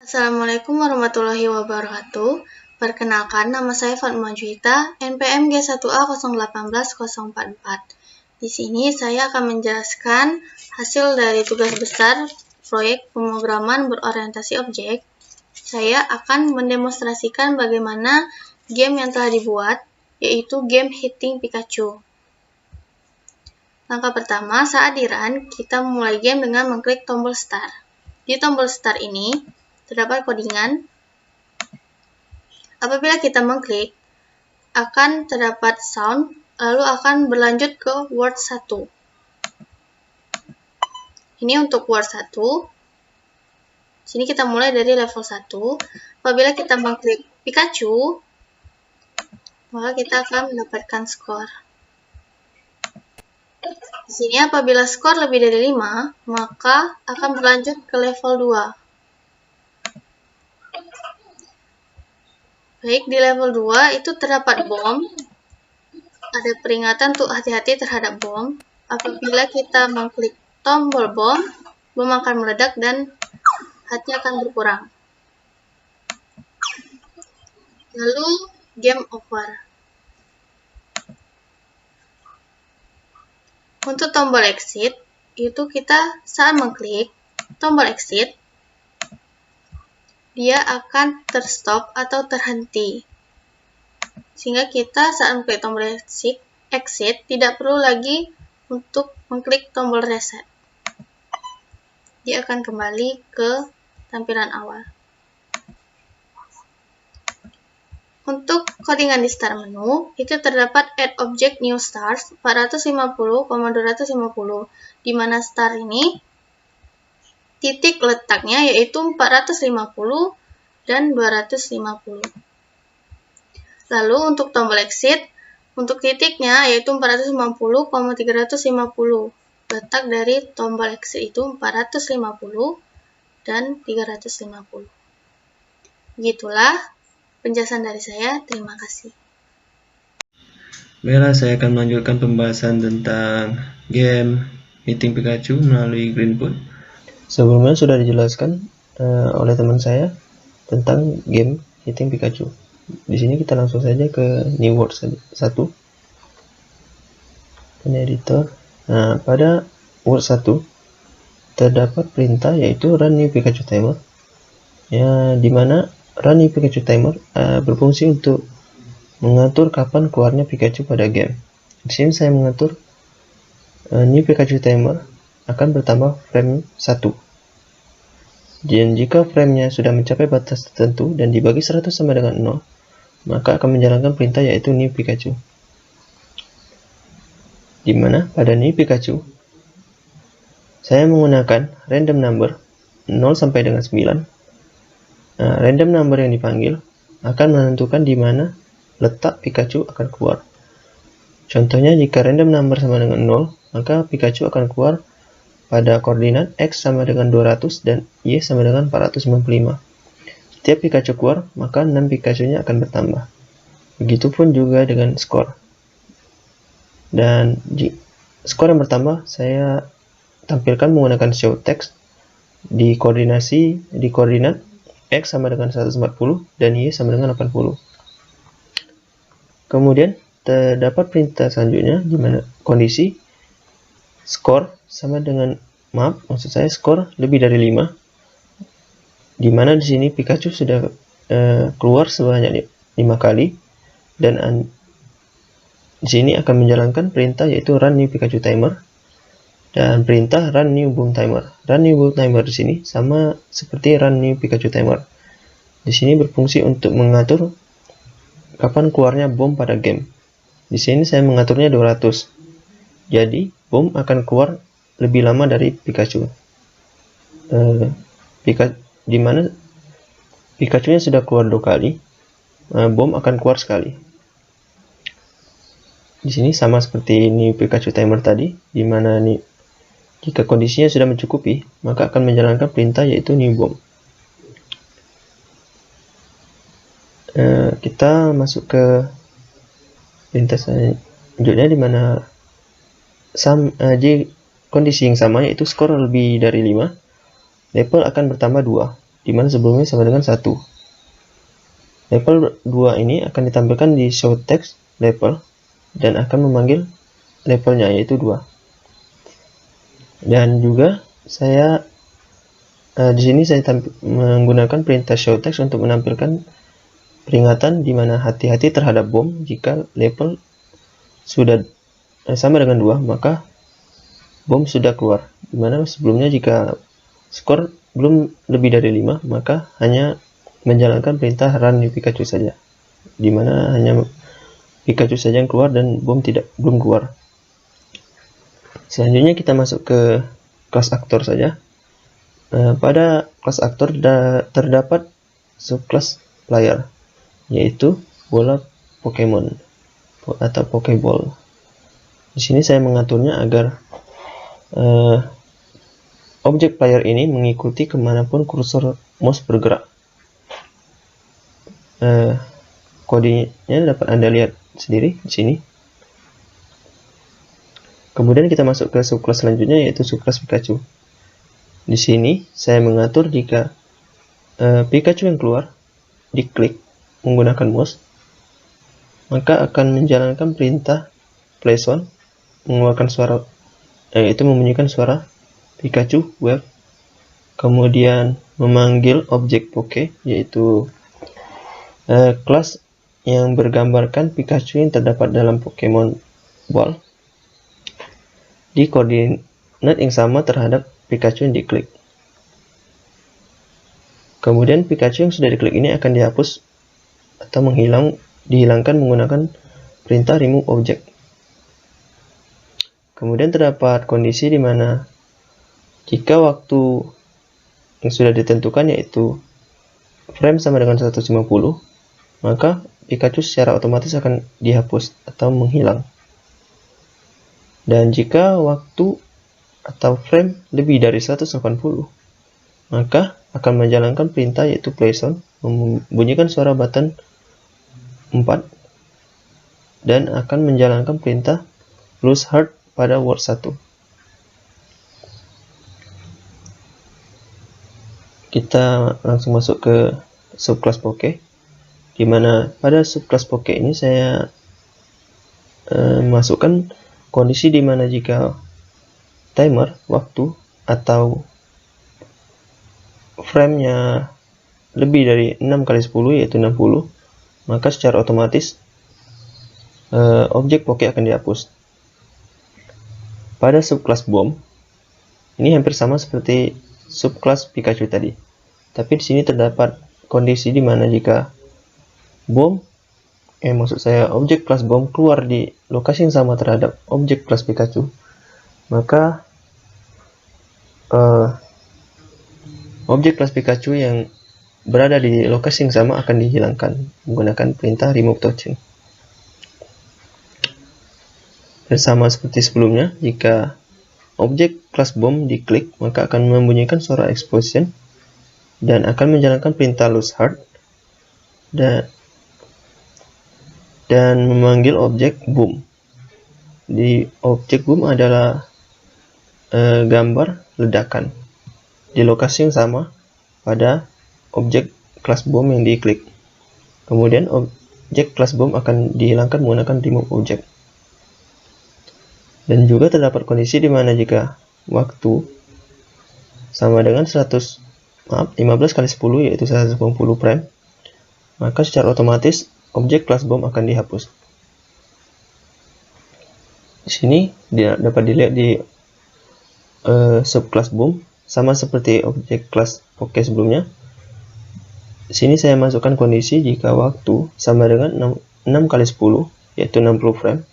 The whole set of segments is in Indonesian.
Assalamualaikum warahmatullahi wabarakatuh. Perkenalkan, nama saya Fatma Juwita, NPM G1A018044. Di sini saya akan menjelaskan hasil dari tugas besar proyek pemrograman berorientasi objek. Saya akan mendemonstrasikan bagaimana game yang telah dibuat, yaitu game Hitting Pikachu. Langkah pertama, saat di run, kita memulai game dengan mengklik tombol start. Di tombol start ini, terdapat codingan. Apabila kita mengklik, akan terdapat sound, lalu akan berlanjut ke word 1. Ini untuk word 1. Sini kita mulai dari level 1. Apabila kita mengklik Pikachu, maka kita akan mendapatkan skor. Di sini apabila skor lebih dari 5, maka akan berlanjut ke level 2. Baik, di level 2 itu terdapat bom. Ada peringatan untuk hati-hati terhadap bom. Apabila kita mengklik tombol bom, bom akan meledak dan hati akan berkurang. Lalu, game over. Untuk tombol exit, itu kita saat mengklik tombol exit, dia akan terstop atau terhenti. Sehingga kita saat mengklik tombol exit tidak perlu lagi untuk mengklik tombol reset. Dia akan kembali ke tampilan awal. Untuk codingan di start menu, itu terdapat add object new stars 450,250, di mana star ini titik letaknya yaitu 450 dan 250. Lalu untuk tombol exit, untuk titiknya yaitu 450,350. Letak dari tombol exit itu 450 dan 350. Begitulah penjelasan dari saya. Terima kasih. Baiklah, saya akan melanjutkan pembahasan tentang game Hitting Pikachu melalui Greenwood. Sebelumnya sudah dijelaskan oleh teman saya tentang game Hitting Pikachu. Di sini kita langsung saja ke New World 1. Editor. Nah, pada Word 1 terdapat perintah yaitu Run New Pikachu Timer. Ya, di mana Run New Pikachu Timer berfungsi untuk mengatur kapan keluarnya Pikachu pada game. Di sini saya mengatur New Pikachu Timer akan bertambah frame 1. Dan jika framenya sudah mencapai batas tertentu dan dibagi 100 sama dengan 0, maka akan menjalankan perintah yaitu New Pikachu. Di mana pada New Pikachu, saya menggunakan random number 0 sampai dengan 9. Random number yang dipanggil akan menentukan di mana letak Pikachu akan keluar. Contohnya, jika random number sama dengan 0, maka Pikachu akan keluar pada koordinat X sama dengan 200 dan Y sama dengan 495. Setiap Pikachu keluar, maka 6 Pikachu-nya akan bertambah. Begitupun juga dengan skor. Dan skor yang bertambah saya tampilkan menggunakan show text di koordinat X sama dengan 140 dan Y sama dengan 80. Kemudian terdapat perintah selanjutnya di mana kondisi skor sama dengan skor lebih dari 5, di mana di sini Pikachu sudah keluar sebanyak 5 kali, dan di sini akan menjalankan perintah yaitu Run New Pikachu Timer dan perintah Run New Boom Timer. Run New Boom Timer di sini sama seperti Run New Pikachu Timer. Di sini berfungsi untuk mengatur kapan keluarnya bom pada game. Di sini saya mengaturnya 200. Jadi bom akan keluar lebih lama dari Pikachu. Di mana Pikachu-nya sudah keluar 2 kali, bom akan keluar sekali. Di sini sama seperti New Pikachu Timer tadi, di mana jika kondisinya sudah mencukupi, maka akan menjalankan perintah yaitu New Bomb. Kita masuk ke perintah selanjutnya di mana kondisi yang sama yaitu skor lebih dari 5, level akan bertambah 2. di mana sebelumnya sama dengan 1. Level 2 ini akan ditampilkan di show text level dan akan memanggil levelnya, yaitu 2. Dan juga saya di sini saya menggunakan perintah show text untuk menampilkan peringatan di mana hati-hati terhadap bom. Jika level sudah sama dengan 2, maka bom sudah keluar. Dimana sebelumnya jika skor belum lebih dari 5, maka hanya menjalankan perintah run new Pikachu saja, dimana hanya Pikachu saja yang keluar dan bom belum keluar. Selanjutnya kita masuk ke kelas aktor saja. Pada kelas aktor terdapat subkelas player, yaitu bola Pokemon atau Pokeball. Di sini saya mengaturnya agar objek player ini mengikuti kemanapun kursor mouse bergerak. Kodenya dapat Anda lihat sendiri di sini. Kemudian kita masuk ke subkelas selanjutnya, yaitu subkelas Pikachu. Di sini saya mengatur jika Pikachu yang keluar diklik menggunakan mouse, maka akan menjalankan perintah play sound, mengeluarkan suara, yaitu membunyikan suara Pikachu wave, kemudian memanggil objek Poke, yaitu kelas yang bergambarkan Pikachu yang terdapat dalam Pokemon Ball di koordinat yang sama terhadap Pikachu yang diklik. Kemudian Pikachu yang sudah diklik ini akan dihapus atau dihilangkan menggunakan perintah remove object. Kemudian terdapat kondisi di mana jika waktu yang sudah ditentukan yaitu frame sama dengan 150, maka Pikachu secara otomatis akan dihapus atau menghilang. Dan jika waktu atau frame lebih dari 180, maka akan menjalankan perintah yaitu play sound, membunyikan suara button 4, dan akan menjalankan perintah lose heart pada word 1. Kita langsung masuk ke subkelas Poke, di mana pada subkelas Poke ini saya masukkan kondisi di mana jika timer waktu atau frame-nya lebih dari 6 kali 10 yaitu 60, maka secara otomatis objek Poke akan dihapus. Pada subkelas bom ini hampir sama seperti subkelas Pikachu tadi, tapi di sini terdapat kondisi di mana jika objek kelas bom keluar di lokasi yang sama terhadap objek kelas Pikachu, maka objek kelas Pikachu yang berada di lokasi yang sama akan dihilangkan menggunakan perintah remove touching. Dan sama seperti sebelumnya, jika objek kelas bom diklik, maka akan membunyikan suara explosion dan akan menjalankan perintah lose heart dan memanggil objek boom. Di objek boom adalah gambar ledakan di lokasi yang sama pada objek kelas bom yang diklik. Kemudian objek kelas bom akan dihilangkan menggunakan remove object. Dan juga terdapat kondisi di mana jika waktu sama dengan 15 kali 10 yaitu 180 frame, maka secara otomatis objek kelas bom akan dihapus. Di sini dapat dilihat di subkelas bom sama seperti objek kelas Poke sebelumnya. Di sini saya masukkan kondisi jika waktu sama dengan 6 kali 10 yaitu 60 frame,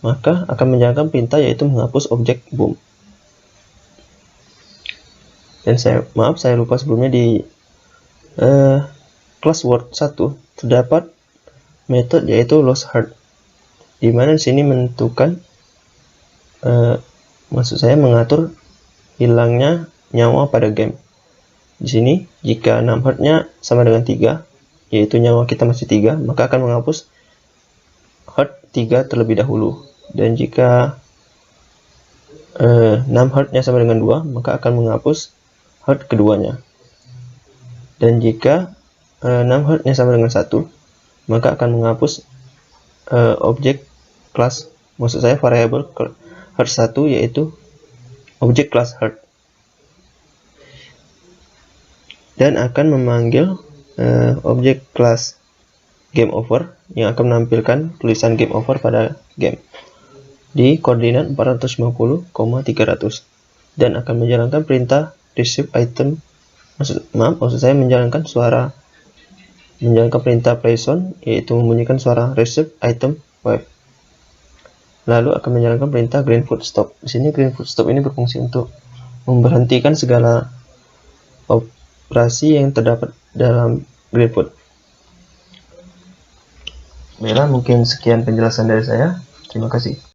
maka akan menjalankan perintah yaitu menghapus objek boom. Dan saya lupa sebelumnya di kelas word 1 terdapat metode yaitu lose heart, di mana di sini menentukan mengatur hilangnya nyawa pada game. Di sini jika 6 heart-nya sama dengan 3 yaitu nyawa kita masih 3, maka akan menghapus heart 3 terlebih dahulu. Dan jika 6 heart-nya sama dengan 2, maka akan menghapus heart keduanya. Dan jika 6 Hz-nya sama dengan 1, maka akan menghapus objek kelas, maksud saya variabel Hertz 1, yaitu objek kelas Hertz, dan akan memanggil objek kelas game over yang akan menampilkan tulisan game over pada game di koordinat 450,300 dan akan menjalankan perintah receive item, maksud saya menjalankan perintah play sound, yaitu membunyikan suara receive item wave. Lalu akan menjalankan perintah green foot stop. Di sini green foot stop ini berfungsi untuk memberhentikan segala operasi yang terdapat dalam green foot. Baiklah, mungkin sekian penjelasan dari saya. Terima kasih.